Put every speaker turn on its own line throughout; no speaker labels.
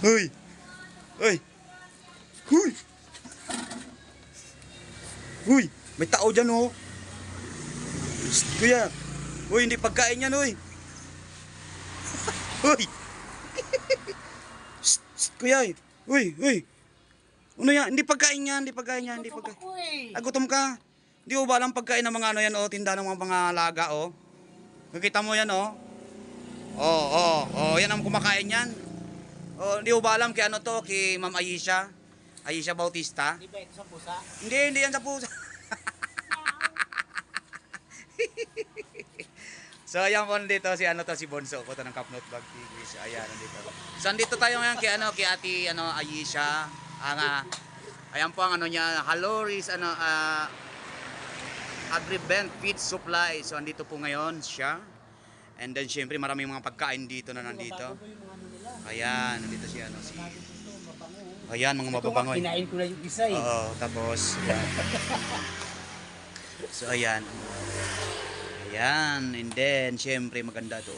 Hoy! Hoy! Hoy! Hoy! May tao dyan oh! Psst, kuya! Hoy, hindi pagkain yan hoy! Hoy! Psst, psst, kuya! Hoy! Hoy! Ano yan? Hindi pagkain yan! Hindi pagkain yan! Hindi pagkain! Ah, gutom ka? Hindi ko ba alam pagkain ng mga ano yan oh? Tinda ng mga laga oh! Nakita mo yan oh? Oh, oh, oh! Yan ang kumakain yan! Oh, hindi ko ba alam kay ano to, kay Ma'am Ayesha. Ayesha Bautista.
Di ba ito sa pusa?
Hindi yan sa pusa. So ayan po dito si ano to si Bonso ko to ng Kapnot Vlog TV. So ayan nandito. So andito tayo ngayon kay ano kay Ate ano Ayesha. Ayan po ang ano niya, Haloris ano Agribent Feed Supply. So andito po ngayon siya. And then syempre maraming mga pagkain dito na nandito. Ayan, nandito si ano si ayan, mga mababangoy.
Kinain ko na yung isa eh.
Oo, tapos ayan. So ayan. Ayan, and then syempre maganda to.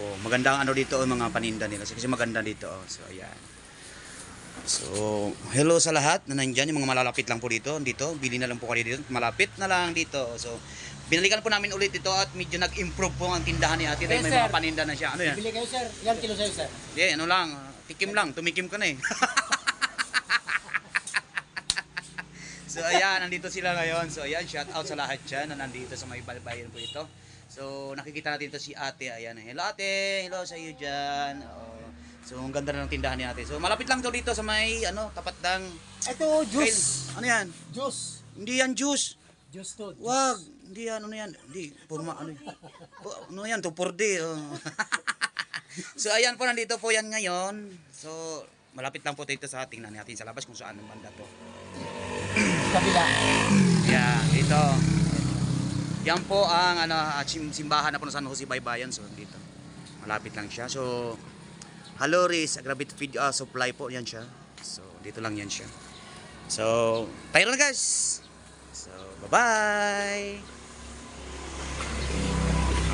Oh, maganda ang ano dito mga paninda nila kasi maganda dito. Oh. So ayan. So, hello sa lahat na nandiyan, yung mga malalapit lang po dito. Bili na lang po kayo dito. Malapit na lang dito. So, binalikan po namin ulit ito at medyo nag-improve po ang tindahan ni Ate. May mga paninda na siya. Ano yan?
Bili kayo sir. Ilang kilo sa'yo sir?
Yeah, ano lang. Tikim lang. Tumikim ka na eh. So, ayan. Nandito sila ngayon. So, ayan. Shout out sa lahat dyan na nandito sa may balbayan po ito. So, nakikita natin ito si Ate. Ayan. Hello Ate. Hello sa iyo dyan. So, ang ganda na ng tindahan ni Ate. So, malapit lang daw dito sa may, ano, tapat ng...
Ito, juice.
Ano yan?
Juice.
Hindi yan juice.
Juice to.
Wag. Hindi yan, ano yan. Hindi, purma, ano yan. Ano yan, 2 oh. So, ayan po, nandito po yan ngayon. So, malapit lang po dito sa tingnan natin sa labas kung saan ang banda to.
Kabila.
Yan, dito. Yan po ang ano, simbahan na po ng San Jose Baybayin. So, dito. Malapit lang siya. So, Haloris Agribent Feed Supply po yan siya. So, dito lang yan siya. So, tayo na guys. So, bye-bye.